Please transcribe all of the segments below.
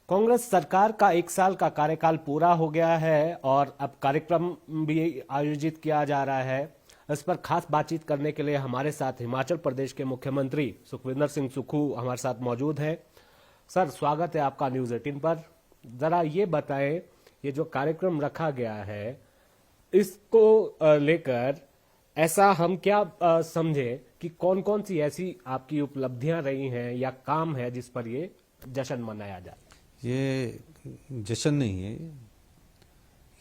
कांग्रेस सरकार का 1 साल का कार्यकाल पूरा हो गया है और अब कार्यक्रम भी आयोजित किया जा रहा है। इस पर खास बातचीत करने के लिए हमारे साथ हिमाचल प्रदेश के मुख्यमंत्री सुखविंदर सिंह सुक्खू हमारे साथ मौजूद हैं। सर, स्वागत है आपका न्यूज 18 पर। जरा ये बताएं, ये जो कार्यक्रम रखा गया है इसको लेकर ऐसा हम क्या समझे कि कौन कौन सी ऐसी आपकी उपलब्धियां रही हैं या काम है जिस पर ये जश्न मनाया जाए? ये जश्न नहीं है,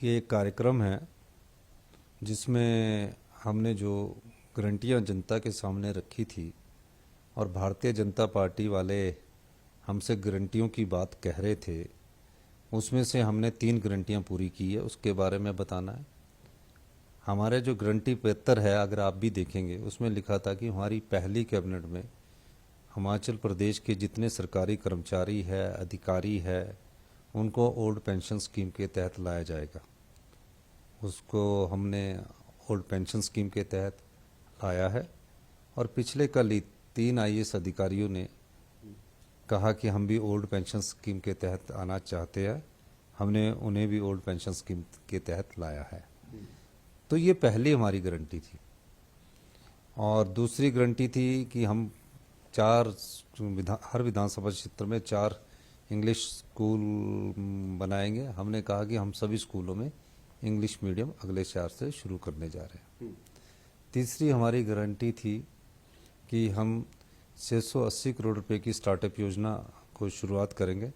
ये एक कार्यक्रम है जिसमें हमने जो गारंटियां जनता के सामने रखी थी और भारतीय जनता पार्टी वाले हमसे गारंटियों की बात कह रहे थे, उसमें से हमने 3 गारंटियां पूरी की है। उसके बारे में बताना है। हमारे जो गारंटी पत्र है, अगर आप भी देखेंगे, उसमें लिखा था कि हमारी पहली कैबिनेट में हिमाचल प्रदेश के जितने सरकारी कर्मचारी है, अधिकारी है, उनको ओल्ड पेंशन स्कीम के तहत लाया जाएगा। उसको हमने ओल्ड पेंशन स्कीम के तहत लाया है। और पिछले कल ही 3 IAS अधिकारियों ने कहा कि हम भी ओल्ड पेंशन स्कीम के तहत आना चाहते हैं। हमने उन्हें भी ओल्ड पेंशन स्कीम के तहत लाया है। तो ये पहली हमारी गारंटी थी। और दूसरी गारंटी थी कि हम हर विधानसभा क्षेत्र में 4 इंग्लिश स्कूल बनाएंगे। हमने कहा कि हम सभी स्कूलों में इंग्लिश मीडियम अगले 4 से शुरू करने जा रहे हैं। तीसरी हमारी गारंटी थी कि हम 680 करोड़ रुपए की स्टार्टअप योजना को शुरुआत करेंगे।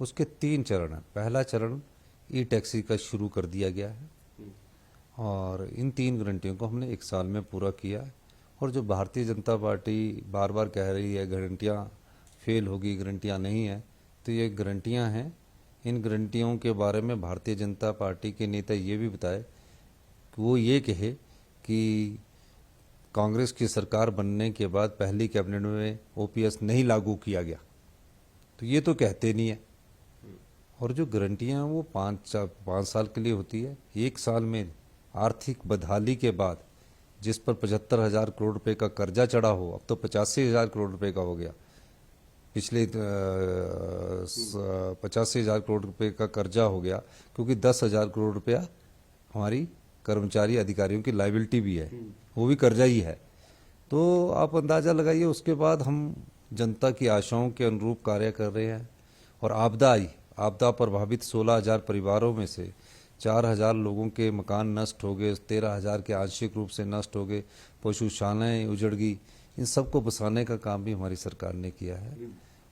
उसके 3 चरण हैं। पहला चरण ई-टैक्सी का शुरू कर दिया गया है और इन 3 गारंटियों को हमने 1 साल में पूरा किया है। और जो भारतीय जनता पार्टी बार बार कह रही है गारंटियाँ फेल होगी, गारंटियाँ नहीं है, तो ये गारंटियाँ हैं। इन गारंटियों के बारे में भारतीय जनता पार्टी के नेता ये भी बताए कि वो ये कहे कि कांग्रेस की सरकार बनने के बाद पहली कैबिनेट में OPS नहीं लागू किया गया, तो ये तो कहते नहीं है। और जो गारंटियाँ हैं वो 5 साल के लिए होती है। 1 साल में आर्थिक बदहाली के बाद जिस पर 75,000 करोड़ रुपए का कर्जा चढ़ा हो, अब तो 85,000 करोड़ रुपए का हो गया। पिछले 85,000 करोड़ रुपए का कर्जा हो गया, क्योंकि 10,000 करोड़ रुपया हमारी कर्मचारी अधिकारियों की लायबिलिटी भी है, वो भी कर्जा ही है। तो आप अंदाज़ा लगाइए। उसके बाद हम जनता की आशाओं के अनुरूप कार्य कर रहे हैं। और आपदा प्रभावित 16,000 परिवारों में से 4,000 लोगों के मकान नष्ट हो गए, 13,000 के आंशिक रूप से नष्ट हो गए, पशुशालाएँ उजड़ गई। इन सबको बसाने का काम भी हमारी सरकार ने किया है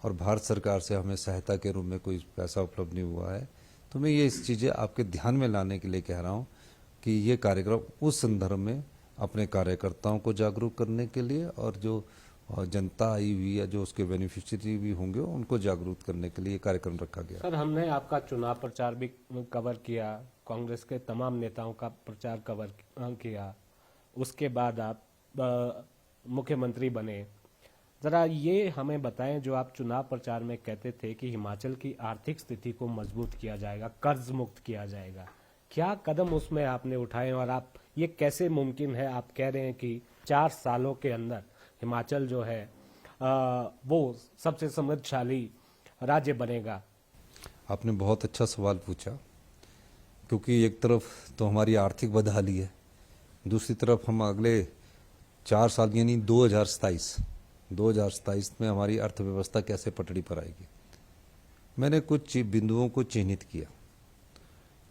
और भारत सरकार से हमें सहायता के रूप में कोई पैसा उपलब्ध नहीं हुआ है। तो मैं ये इस चीज़ें आपके ध्यान में लाने के लिए कह रहा हूँ कि ये कार्यक्रम उस संदर्भ में अपने कार्यकर्ताओं को जागरूक करने के लिए और जो जनता आई हुई है, जो उसके बेनिफिशियरी भी होंगे, उनको जागरूक करने के लिए कार्यक्रम रखा गया। सर, हमने आपका चुनाव प्रचार भी कवर किया, कांग्रेस के तमाम नेताओं का प्रचार कवर किया। उसके बाद आप मुख्यमंत्री बने। जरा ये हमें बताएं, जो आप चुनाव प्रचार में कहते थे कि हिमाचल की आर्थिक स्थिति को मजबूत किया जाएगा, कर्ज मुक्त किया जाएगा, क्या कदम उसमें आपने उठाए और आप ये कैसे मुमकिन है? आप कह रहे हैं कि 4 सालों के अंदर हिमाचल जो है वो सबसे समृद्धशाली राज्य बनेगा। आपने बहुत अच्छा सवाल पूछा, क्योंकि एक तरफ तो हमारी आर्थिक बदहाली है, दूसरी तरफ हम अगले 4 साल यानी 2027 में हमारी अर्थव्यवस्था कैसे पटड़ी पर आएगी। मैंने कुछ बिंदुओं को चिन्हित किया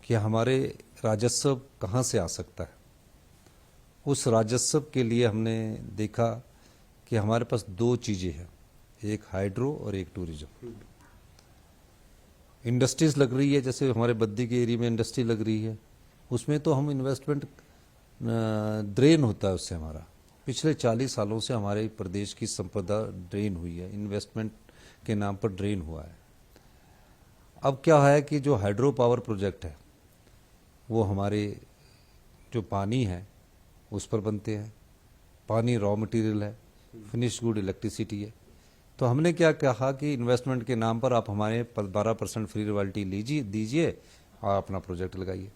कि हमारे राजस्व कहाँ से आ सकता है। उस राजस्व के लिए हमने देखा कि हमारे पास 2 चीज़ें हैं, एक हाइड्रो और एक टूरिज्म। इंडस्ट्रीज लग रही है, जैसे हमारे बद्दी के एरिया में इंडस्ट्री लग रही है, उसमें तो हम इन्वेस्टमेंट ड्रेन होता है उससे। हमारा पिछले 40 सालों से हमारे प्रदेश की संपदा ड्रेन हुई है, इन्वेस्टमेंट के नाम पर ड्रेन हुआ है। अब क्या है कि जो हाइड्रो पावर प्रोजेक्ट है वो हमारे जो पानी है उस पर बनते हैं। पानी रॉ मटेरियल है, फिनिश गुड इलेक्ट्रिसिटी है। तो हमने क्या कहा कि इन्वेस्टमेंट के नाम पर आप हमारे 12% फ्री रॉयल्टी दीजिए और अपना प्रोजेक्ट लगाइए।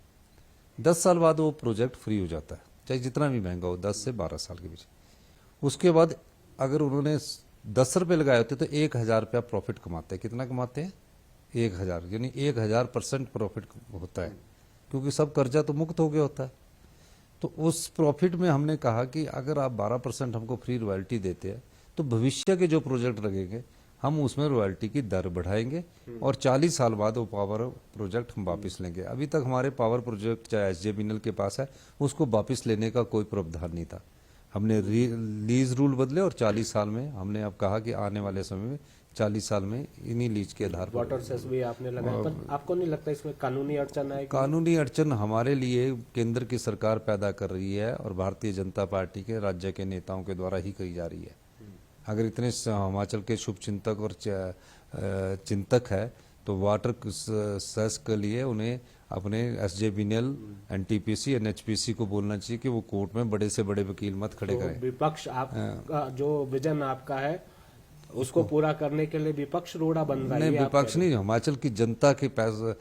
10 साल बाद वो प्रोजेक्ट फ्री हो जाता है, चाहे जितना भी महंगा हो, 10 से 12 साल के बीच। उसके बाद अगर उन्होंने 10 रुपये लगाए होते तो 1,000 रुपया प्रॉफिट कमाते हैं। कितना कमाते हैं? 1000 यानी 1000% प्रॉफिट होता है, क्योंकि सब कर्जा तो मुक्त हो गया होता है। तो उस प्रॉफिट में हमने कहा कि अगर आप 12% हमको फ्री रॉयल्टी देते हैं तो भविष्य के जो प्रोजेक्ट लगेंगे हम उसमें रॉयल्टी की दर बढ़ाएंगे और 40 साल बाद वो पावर प्रोजेक्ट हम वापस लेंगे। अभी तक हमारे पावर प्रोजेक्ट चाहे SJVNL के पास है, उसको वापस लेने का कोई प्रावधान नहीं था। हमने लीज रूल बदले और 40 साल में हमने अब कहा कि आने वाले समय में 40 साल में इन्हीं लीज के आधार पर वाटर सेस भी आपने लगाया, पर आपको नहीं लगता इसमें कानूनी अड़चन आएगी? कानूनी अड़चन हमारे लिए केंद्र की सरकार पैदा कर रही है और भारतीय जनता पार्टी के राज्य के नेताओं के द्वारा ही करी जा रही है। अगर इतने हिमाचल के शुभ चिंतक और चिंतक है तो वाटर सेस के लिए उन्हें अपने SJVNL, NTPC, NHPC को बोलना चाहिए कि वो कोर्ट में बड़े से बड़े वकील मत खड़े करें। विपक्ष आपका जो विजन आपका है उसको पूरा करने के लिए विपक्ष रोड़ा बन रहा है? नहीं, विपक्ष नहीं, हिमाचल की जनता के पैसे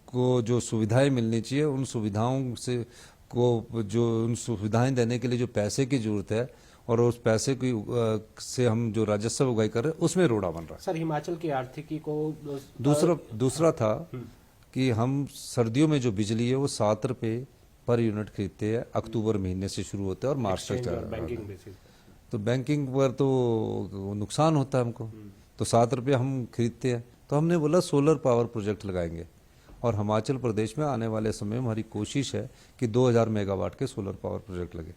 को जो सुविधाएं मिलनी चाहिए उन सुविधाओं से उन सुविधाएं देने के लिए जो पैसे की जरूरत है और उस पैसे की से हम जो राजस्व उगाई कर रहे हैं उसमें रोड़ा बन रहा है। सर, हिमाचल की आर्थिकी को दूसरा था कि हम सर्दियों में जो बिजली है वो 7 रुपए पर यूनिट खरीदते हैं, अक्टूबर महीने से शुरू होता है और मार्च तक चल रहा है। तो बैंकिंग पर तो नुकसान होता है हमको, तो 7 रुपये हम खरीदते हैं। तो हमने बोला सोलर पावर प्रोजेक्ट लगाएंगे और हिमाचल प्रदेश में आने वाले समय में हमारी कोशिश है कि 2000 मेगावाट के सोलर पावर प्रोजेक्ट लगे,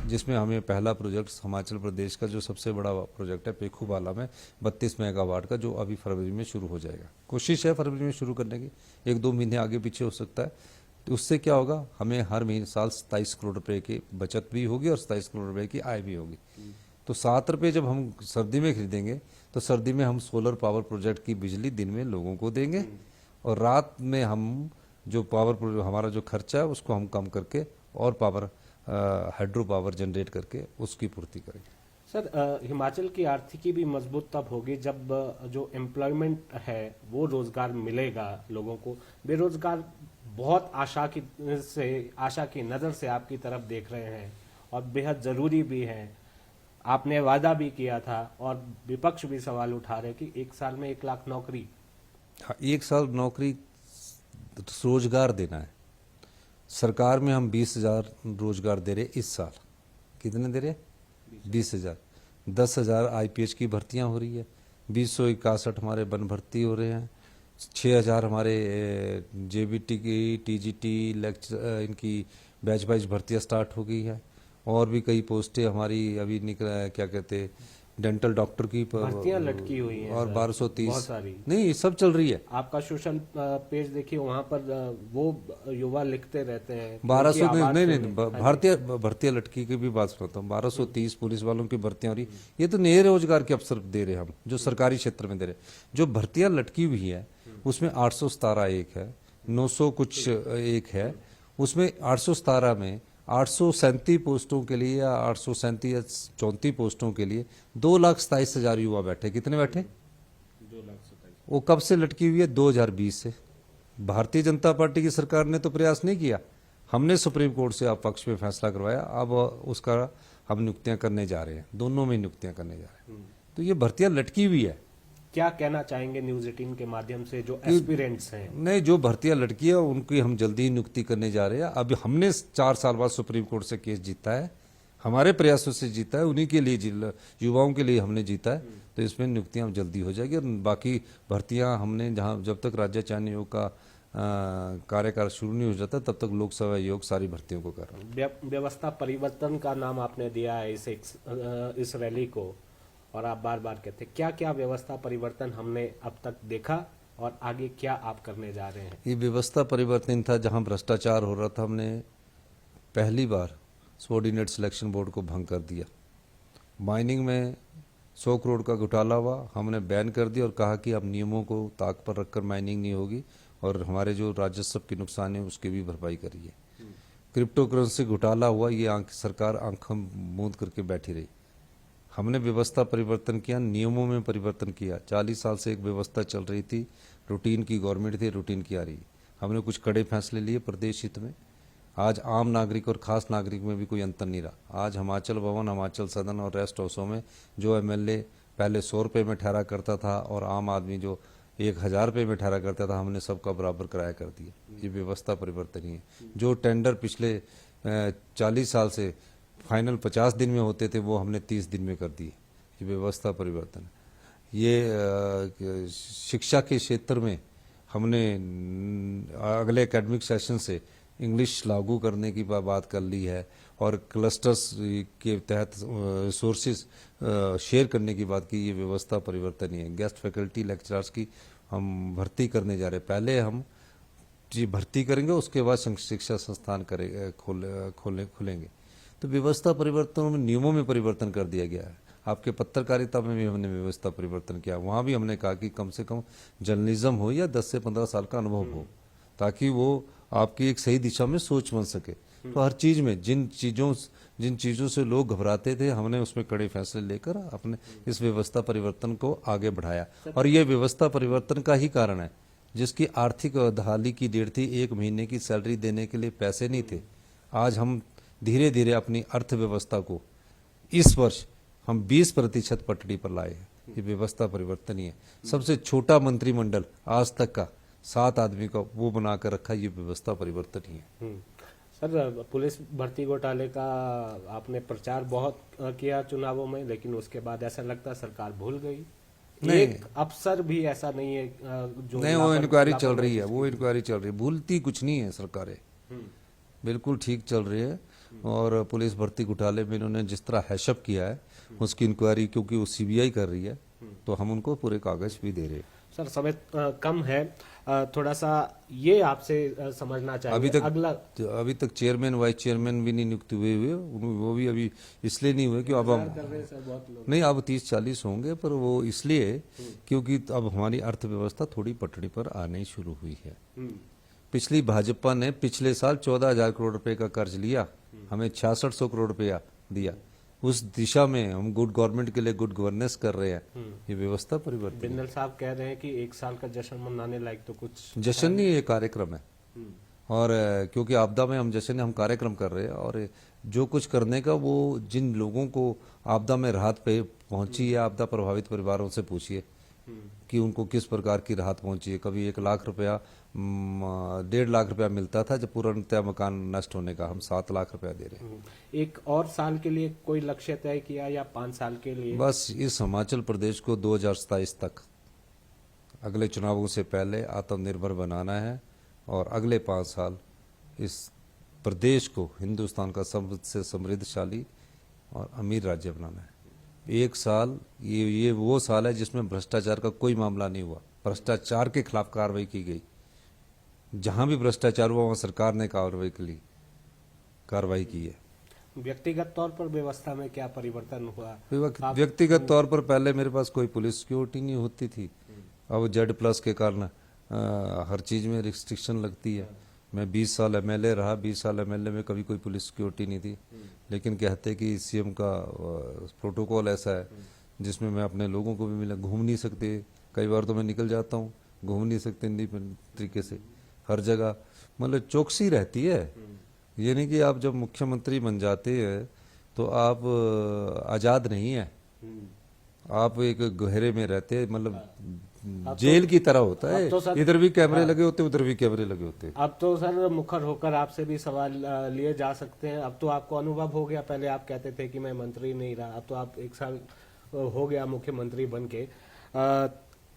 जिसमें हमें पहला प्रोजेक्ट हिमाचल प्रदेश का जो सबसे बड़ा प्रोजेक्ट है पेखूबाला में 32 मेगावाट का, जो अभी फरवरी में शुरू हो जाएगा। कोशिश है फरवरी में शुरू करने की, 1-2 महीने आगे पीछे हो सकता है। तो उससे क्या होगा, हमें हर महीने साल 27 करोड़ रुपए की बचत भी होगी और 27 करोड़ रुपए की आय भी होगी। तो 7 रुपये जब हम सर्दी में खरीदेंगे तो सर्दी में हम सोलर पावर प्रोजेक्ट की बिजली दिन में लोगों को देंगे और रात में हम जो हमारा जो खर्चा है उसको हम कम करके और हाइड्रो पावर जनरेट करके उसकी पूर्ति करेंगे। सर, हिमाचल की आर्थिकी भी मजबूत तब होगी जब जो एम्प्लॉयमेंट है वो रोजगार मिलेगा लोगों को। बेरोजगार बहुत आशा की नज़र से आपकी तरफ देख रहे हैं और बेहद ज़रूरी भी है। आपने वादा भी किया था और विपक्ष भी सवाल उठा रहे कि 1 साल में 1 लाख नौकरी। हाँ, 1 साल नौकरी रोजगार देना है। सरकार में हम 20,000 रोजगार दे रहे इस साल। कितने दे रहे? 20,000। 10,000 IPH की भर्तियां हो रही है, 261 हमारे वन भर्ती हो रहे हैं, 6,000 हमारे JBT की TGT लेक्चर इनकी बैच वाइज भर्तियां स्टार्ट हो गई है और भी कई पोस्टें हमारी अभी निकला है, क्या कहते डेंटल डॉक्टर की भर्तियां लटकी हुई हैं और 1230 बहुत सारी। नहीं, ये सब चल रही है। आपका सोशल पेज देखिए, वहां पर वो युवा लिखते रहते हैं 1200 नहीं भर्तियां लटकी की भी बात सुनाता हूँ। 1230 पुलिस वालों की भर्तियां हो रही, ये तो नए रोजगार के अवसर दे रहे हैं हम, जो सरकारी क्षेत्र में दे रहे। जो भर्तियां लटकी हुई है उसमें 817 एक है, 900 कुछ एक है, उसमें 817 में 837 पोस्टों के लिए या 837 या 34 पोस्टों के लिए 2,27,000 युवा बैठे। कितने बैठे? 2,27,000। वो कब से लटकी हुई है? 2020 से। भारतीय जनता पार्टी की सरकार ने तो प्रयास नहीं किया, हमने सुप्रीम कोर्ट से आप पक्ष में फैसला करवाया, अब उसका हम नियुक्तियां करने जा रहे हैं, दोनों में नियुक्तियां करने जा रहे हैं। तो ये भर्तियां लटकी हुई है। क्या कहना चाहेंगे न्यूज 18 के माध्यम से जो एस्पिरेंट्स हैं? नहीं, जो भर्तियां लटकी है उनकी हम जल्दी ही नियुक्ति करने जा रहे हैं। अभी हमने 4 साल बाद सुप्रीम कोर्ट से केस जीता है, हमारे प्रयासों से जीता है, उन्हीं के लिए युवाओं के लिए हमने जीता है। तो इसमें नियुक्तियां जल्दी हो जाएगी और बाकी भर्तियां हमने जहां जब तक राज्य चयन आयोग का कार्यकाल शुरू नहीं हो जाता तब तक लोकसेवा आयोग सारी भर्तियों को कर रहा है। व्यवस्था परिवर्तन का नाम आपने दिया है इस रैली को और आप बार बार कहते हैं, क्या क्या व्यवस्था परिवर्तन हमने अब तक देखा और आगे क्या आप करने जा रहे हैं? ये व्यवस्था परिवर्तन था जहां भ्रष्टाचार हो रहा था। हमने पहली बार सबऑर्डिनेट सिलेक्शन बोर्ड को भंग कर दिया। माइनिंग में 100 करोड़ का घोटाला हुआ, हमने बैन कर दिया और कहा कि अब नियमों को ताक पर रखकर माइनिंग नहीं होगी और हमारे जो राजस्व के नुकसान है उसकी भी भरपाई करिए। क्रिप्टो करेंसी घोटाला हुआ, ये सरकार आंख मूंद करके बैठी रही। हमने व्यवस्था परिवर्तन किया, नियमों में परिवर्तन किया। 40 साल से एक व्यवस्था चल रही थी, रूटीन की गवर्नमेंट थी, रूटीन की आ रही। हमने कुछ कड़े फैसले लिए प्रदेश हित में। आज आम नागरिक और खास नागरिक में भी कोई अंतर नहीं रहा। आज हिमाचल भवन, हिमाचल सदन और रेस्ट हाउसों में जो MLA पहले 100 रुपये में ठहरा करता था और आम आदमी जो 1000 रुपये में ठहरा करता था, हमने सबका बराबर किराया कर दिया। ये व्यवस्था परिवर्तन ही है। जो टेंडर पिछले 40 साल से फाइनल 50 दिन में होते थे, वो हमने 30 दिन में कर दिए। ये व्यवस्था परिवर्तन है। ये शिक्षा के क्षेत्र में हमने अगले एकेडमिक सेशन से इंग्लिश लागू करने की बात कर ली है और क्लस्टर्स के तहत सोर्सेज शेयर करने की बात की। ये व्यवस्था परिवर्तन ही है। गेस्ट फैकल्टी लेक्चरर्स की हम भर्ती करने जा रहे हैं। पहले हम जी भर्ती करेंगे, उसके बाद शिक्षा संस्थान खुलेंगे। तो व्यवस्था परिवर्तन में नियमों में परिवर्तन कर दिया गया है। आपके पत्रकारिता में भी हमने व्यवस्था परिवर्तन किया। वहां भी हमने कहा कि कम से कम जर्नलिज्म हो या 10 से 15 साल का अनुभव हो, ताकि वो आपकी एक सही दिशा में सोच बन सके। तो हर चीज में जिन चीजों से लोग घबराते थे, हमने उसमें कड़े फैसले लेकर अपने इस व्यवस्था परिवर्तन को आगे बढ़ाया। और ये व्यवस्था परिवर्तन का ही कारण है, जिसकी आर्थिक बहाली की डेट थी, 1 महीने की सैलरी देने के लिए पैसे नहीं थे। आज हम धीरे धीरे अपनी अर्थव्यवस्था को इस वर्ष हम 20% पटड़ी पर लाए हैं। ये व्यवस्था परिवर्तन ही है। सबसे छोटा मंत्रिमंडल आज तक का 7 आदमी का वो बनाकर रखा, ये व्यवस्था परिवर्तन ही है। सर, पुलिस भर्ती घोटाले का आपने प्रचार बहुत किया चुनावों में, लेकिन उसके बाद ऐसा लगता है सरकार भूल गई। एक अफसर भी ऐसा नहीं है जो नहीं, वो इंक्वायरी चल रही है। वो इंक्वायरी चल रही है। भूलती कुछ नहीं है सरकारें, बिल्कुल ठीक चल रही है। और पुलिस भर्ती घोटाले में इन्होंने जिस तरह हैशअप किया है, उसकी इंक्वायरी क्योंकि वो सीबीआई कर रही है, तो हम उनको पूरे कागज भी दे रहे हैं। सर, समय कम है, थोड़ा सा ये आपसे समझना चाहिए। अभी तक चेयरमैन वाइस चेयरमैन भी नहीं नियुक्त हुए, वो भी अभी इसलिए नहीं हुए कि अब हम नहीं, अब 30-40 होंगे, पर वो इसलिए क्योंकि अब हमारी अर्थव्यवस्था थोड़ी पटड़ी पर आने शुरू हुई है। पिछली भाजपा ने पिछले साल 14,000 करोड़ रुपए का कर्ज लिया, हमें 6600 करोड़ रुपया दिया। उस दिशा में हम गुड गवर्नमेंट के लिए गुड गवर्नेंस कर रहे हैं। ये व्यवस्था परिवर्तन। बिंदल साहब कह रहे हैं कि 1 साल का जश्न मनाने लायक तो कुछ जश्न नहीं, ये कार्यक्रम है। और क्योंकि आपदा में हम जश्न हम कार्यक्रम कर रहे हैं, और जो कुछ करने का वो जिन लोगों को आपदा में राहत पे पहुंची है, आपदा प्रभावित परिवारों से पूछिए कि उनको किस प्रकार की राहत पहुंची है। कभी 1 लाख रुपया 1.5 लाख रुपया मिलता था जब पूर्णतः मकान नष्ट होने का, हम 7 लाख रुपया दे रहे हैं। 1 और साल के लिए कोई लक्ष्य तय किया या 5 साल के लिए? बस इस हिमाचल प्रदेश को 2027 तक अगले चुनावों से पहले आत्मनिर्भर बनाना है, और अगले 5 साल इस प्रदेश को हिंदुस्तान का सबसे समृद्धशाली और अमीर राज्य बनाना है। 1 साल ये वो साल है जिसमें भ्रष्टाचार का कोई मामला नहीं हुआ। भ्रष्टाचार के खिलाफ कार्रवाई की गई। जहां भी भ्रष्टाचार हुआ वहां सरकार ने कार्रवाई की है। व्यक्तिगत तौर पर व्यवस्था में क्या परिवर्तन हुआ? व्यक्तिगत तौर पर पहले मेरे पास कोई पुलिस सिक्योरिटी नहीं होती थी। अब Z+ के कारण हर चीज में रिस्ट्रिक्शन लगती है। मैं 20 साल MLA रहा, 20 साल MLA में कभी कोई पुलिस सिक्योरिटी नहीं थी। लेकिन कहते कि CM का प्रोटोकॉल ऐसा है जिसमें मैं अपने लोगों को भी मिला, घूम नहीं सकते। कई बार तो मैं निकल जाता हूँ, घूम नहीं सकते तरीके से। हर जगह मतलब चौकसी रहती है। ये नहीं कि आप जब मुख्यमंत्री बन जाते हैं तो आप आजाद नहीं है, आप एक गहरे में रहते हैं, मतलब जेल की तरह होता है। तो इधर भी कैमरे लगे होते, उधर भी कैमरे लगे होते। अब तो सर मुखर होकर आपसे भी सवाल लिए जा सकते हैं। अब तो आपको अनुभव हो गया। पहले आप कहते थे कि मैं मंत्री नहीं रहा, अब तो आप 1 साल हो गया मुख्यमंत्री बन के।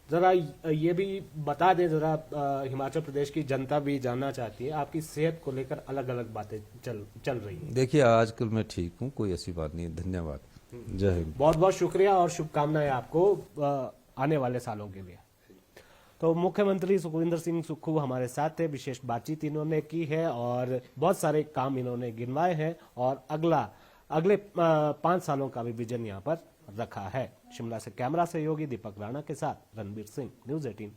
जरा ये भी बता दें, जरा हिमाचल प्रदेश की जनता भी जानना चाहती है, आपकी सेहत को लेकर अलग अलग बातें चल रही हैं। देखिए, आजकल मैं ठीक हूँ, कोई ऐसी बात नहीं है। धन्यवाद, जय हिंद। बहुत बहुत शुक्रिया और शुभकामनाएं आपको आने वाले सालों के लिए। तो मुख्यमंत्री सुखविंदर सिंह सुक्खू हमारे साथ थे। विशेष बातचीत इन्होंने की है और बहुत सारे काम इन्होंने गिनवाए हैं, और अगले 5 सालों का भी विजन यहाँ पर रखा है। शिमला से कैमरा सहयोगी दीपक राणा के साथ रणबीर सिंह, न्यूज़ 18।